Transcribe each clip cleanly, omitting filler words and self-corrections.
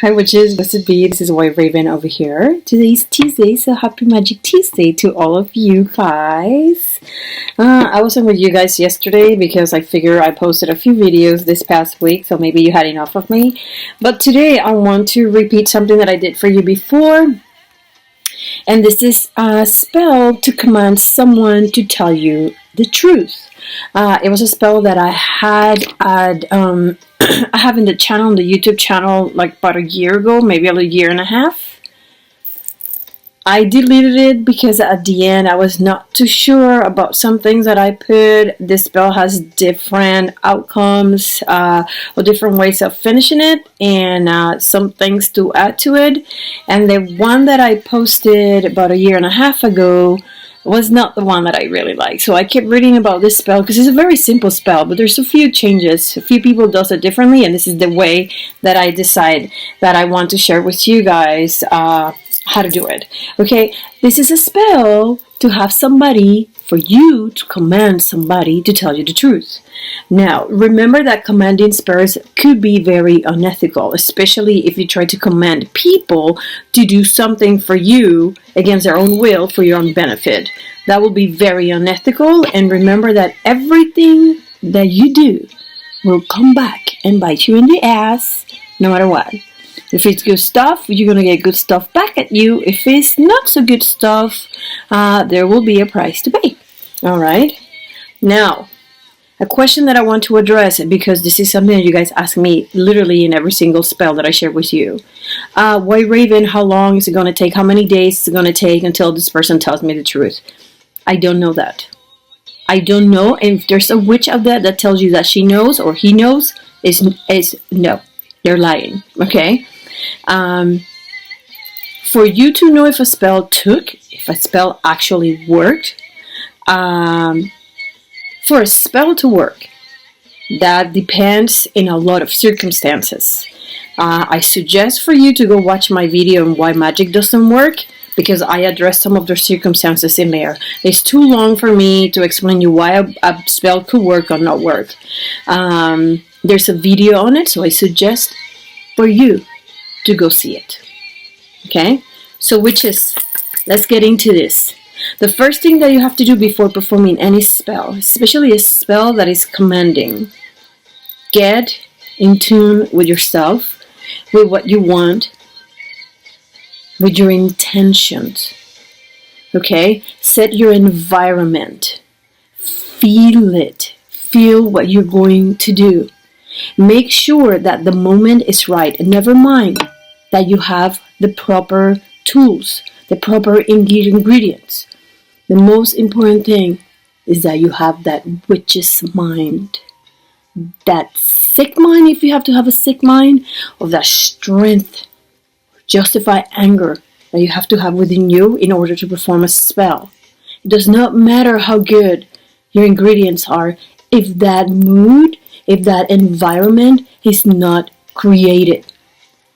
Hi witches, this is White Raven over here. Today's Tuesday, so happy Magic Tuesday to all of you guys. I wasn't with you guys yesterday because I figure I posted a few videos this past week, so maybe you had enough of me. But today I want to repeat something that I did for you before. And this is a spell to command someone to tell you the truth. It was a spell that I had at I have in the channel, on the YouTube channel, like about a year ago, maybe a year and a half. I deleted it because at the end I was not too sure about some things that I put. This spell has different outcomes or different ways of finishing it, and some things to add to it. And the one that I posted about a year and a half ago was not the one that I really like. So I kept reading about this spell because it's a very simple spell, but there's a few changes. A few people does it differently, and this is the way that I decide that I want to share with you guys how to do it. Okay, this is a spell to have somebody, for you to command somebody to tell you the truth. Now, remember that commanding spells could be very unethical, especially if you try to command people to do something for you against their own will for your own benefit. That will be very unethical, and remember that everything that you do will come back and bite you in the ass no matter what. If it's good stuff, you're going to get good stuff back at you. If it's not so good stuff, there will be a price to pay. Alright? Now, a question that I want to address, because this is something that you guys ask me literally in every single spell that I share with you. White Raven, how long is it going to take? How many days is it going to take until this person tells me the truth? I don't know that. I don't know. And if there's a witch out there that tells you that she knows or he knows, is no. They're lying. Okay? For you to know if a spell took, if a spell actually worked, for a spell to work, that depends in a lot of circumstances. I suggest for you to go watch my video on why magic doesn't work, because I address some of the circumstances in there. It's too long for me to explain you why a spell could work or not work. There's a video on it, so I suggest for you to go see it. Okay? So witches, let's get into this. The first thing that you have to do before performing any spell, especially a spell that is commanding, get in tune with yourself, with what you want, with your intentions. Okay? Set your environment. Feel it. Feel what you're going to do. Make sure that the moment is right, and never mind that you have the proper tools, the proper ingredients. The most important thing is that you have that witch's mind, that sick mind, if you have to have a sick mind, or that strength, justify anger that you have to have within you in order to perform a spell. It does not matter how good your ingredients are if that mood, if that environment is not created.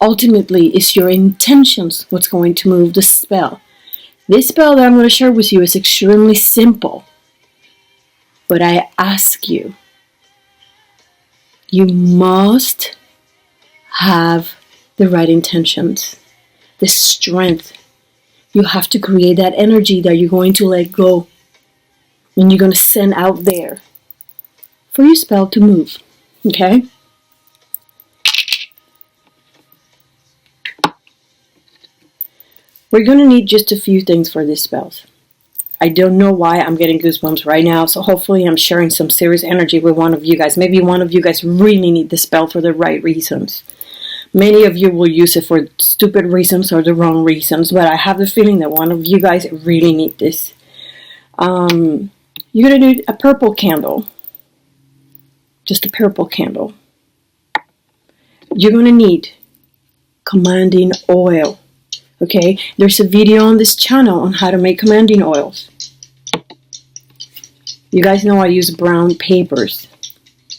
Ultimately, it's your intentions what's going to move the spell. This spell that I'm going to share with you is extremely simple. But I ask you, you must have the right intentions, the strength. You have to create that energy that you're going to let go, and you're going to send out there for your spell to move. Okay? We're going to need just a few things for these spells. I don't know why I'm getting goosebumps right now, so hopefully I'm sharing some serious energy with one of you guys. Maybe one of you guys really need the spell for the right reasons. Many of you will use it for stupid reasons or the wrong reasons, but I have the feeling that one of you guys really need this. You're going to need a purple candle. Just a purple candle. You're going to need commanding oil. Okay, there's a video on this channel on how to make commanding oils. You guys know I use brown papers.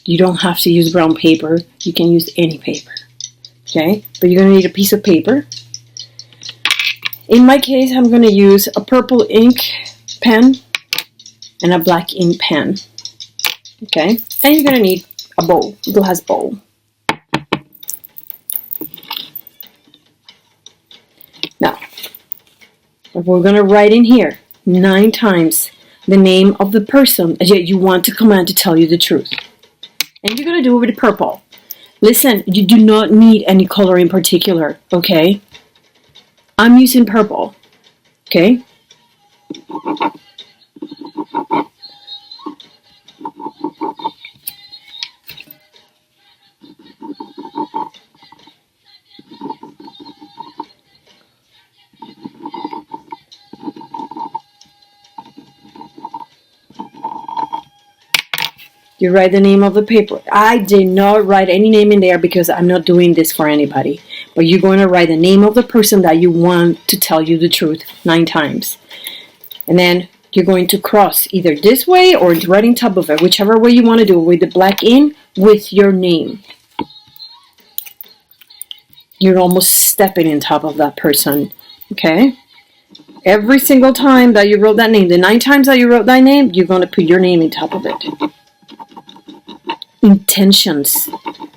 You don't have to use brown paper. You can use any paper. Okay, but you're going to need a piece of paper. In my case, I'm going to use a purple ink pen and a black ink pen. Okay, and you're going to need a bowl, a glass bowl. We're going to write in here 9 times the name of the person that you want to command to tell you the truth. And you're going to do it with purple. Listen, you do not need any color in particular, okay? I'm using purple, okay? You write the name of the paper. I did not write any name in there because I'm not doing this for anybody. But you're going to write the name of the person that you want to tell you the truth 9 times. And then you're going to cross either this way or right on top of it, whichever way you want to do it, with the black in with your name. You're almost stepping on top of that person, okay? Every single time that you wrote that name, the 9 times that you wrote that name, you're going to put your name on top of it. Intentions.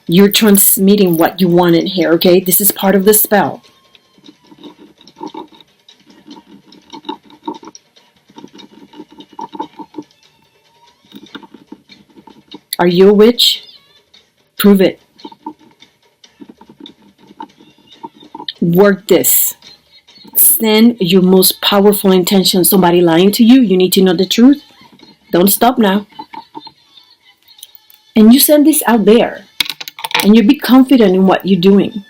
You're transmitting what you want in here, okay? This is part of the spell. Are you a witch? Prove it. Work this. Send your most powerful intention. Somebody lying to you, you need to know the truth. Don't stop now. And you send this out there. And you be confident in what you're doing.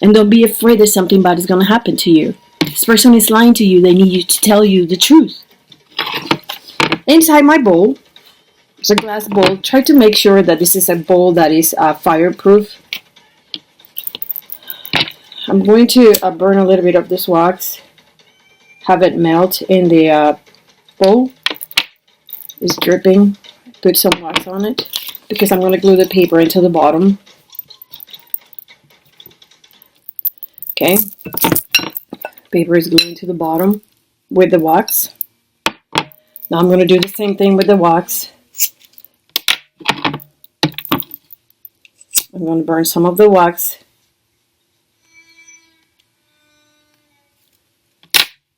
And don't be afraid that something bad is going to happen to you. This person is lying to you. They need you to tell you the truth. Inside my bowl, it's a glass bowl. Try to make sure that this is a bowl that is fireproof. I'm going to burn a little bit of this wax. Have it melt in the bowl. It's dripping. Put some wax on it because I'm going to glue the paper into the bottom. Okay. Paper is glued to the bottom with the wax. Now I'm going to do the same thing with the wax. I'm going to burn some of the wax.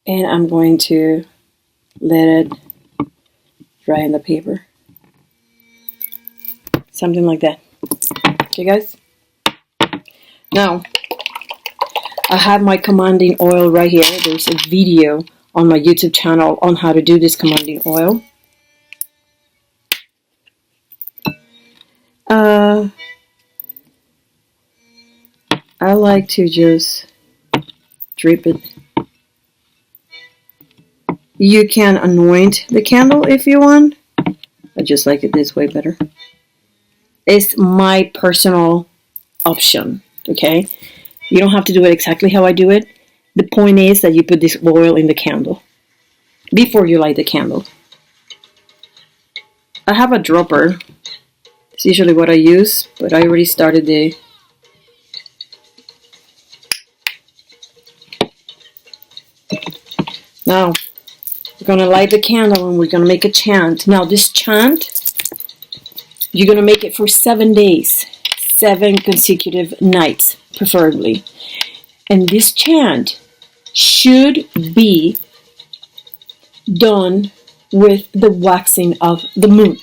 And I'm going to let it dry in the paper. Something like that. Okay, guys? Now, I have my commanding oil right here. There's a video on my YouTube channel on how to do this commanding oil. I like to just drip it. You can anoint the candle if you want. I just like it this way better. It's my personal option, okay? You don't have to do it exactly how I do it. The point is that you put this oil in the candle before you light the candle. I have a dropper. It's usually what I use, but I already started the... Now, we're going to light the candle and we're going to make a chant. Now, this chant, you're going to make it for 7 days. 7 consecutive nights, preferably. And this chant should be done with the waxing of the moon.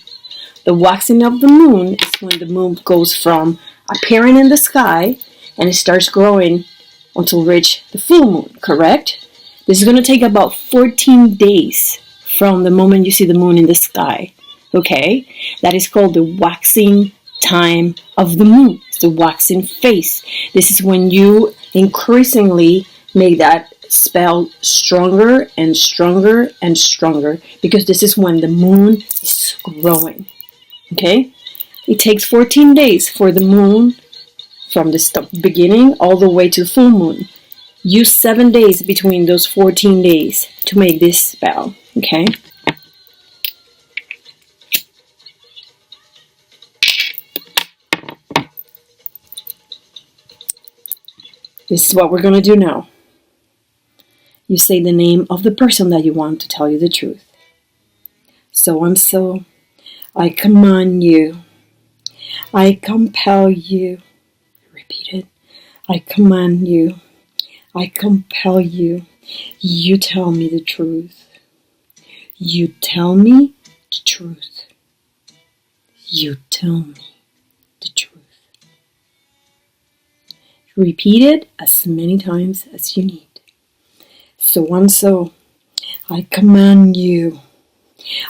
The waxing of the moon is when the moon goes from appearing in the sky and it starts growing until reach the full moon, correct? This is going to take about 14 days from the moment you see the moon in the sky, okay? That is called the waxing time of the moon. It's the waxing phase. This is when you increasingly make that spell stronger and stronger and stronger because this is when the moon is growing, okay? It takes 14 days for the moon from the beginning all the way to full moon. Use 7 days between those 14 days to make this spell, okay? This is what we're going to do now. You say the name of the person that you want to tell you the truth. So and so, I command you. I compel you. Repeat it. I command you. I compel you. You tell me the truth. You tell me the truth. You tell me the truth. Repeat it as many times as you need. So and so, I command you,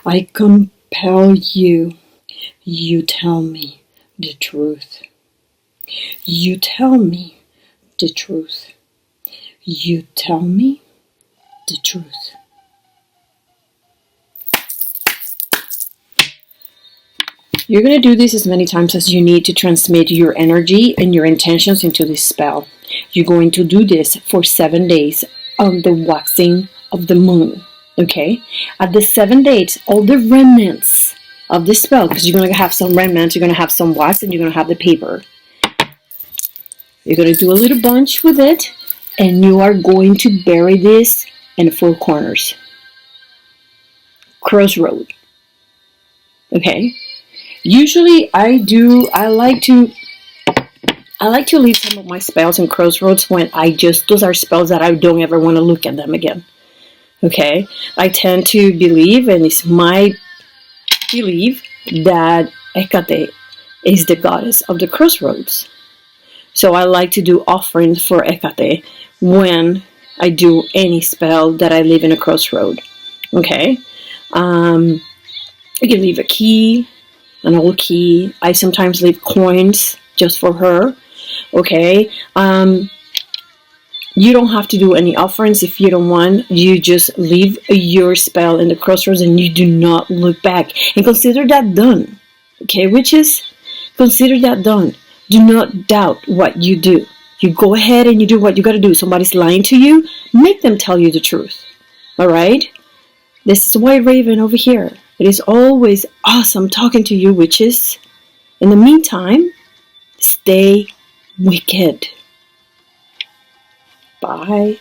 I compel you, you tell me the truth. You tell me the truth. You tell me the truth. You're going to do this as many times as you need to transmit your energy and your intentions into this spell. You're going to do this for 7 days on the waxing of the moon. Okay? At the 7 days, all the remnants of this spell, because you're going to have some remnants, you're going to have some wax, and you're going to have the paper. You're going to do a little bunch with it, and you are going to bury this in 4 corners. Crossroad. Okay? Usually I like to leave some of my spells in crossroads when those are spells that I don't ever want to look at them again. Okay? I tend to believe, and it's my belief, that Hecate is the goddess of the crossroads. So I like to do offerings for Hecate when I do any spell that I leave in a crossroad. Okay? You can leave a key, an old key. I sometimes leave coins just for her. Okay? You don't have to do any offerings if you don't want. You just leave your spell in the crossroads and you do not look back. And consider that done. Okay, witches? Consider that done. Do not doubt what you do. You go ahead and you do what you got to do. Somebody's lying to you, make them tell you the truth. Alright? This is White Raven over here. It is always awesome talking to you, witches. In the meantime, stay wicked. Bye.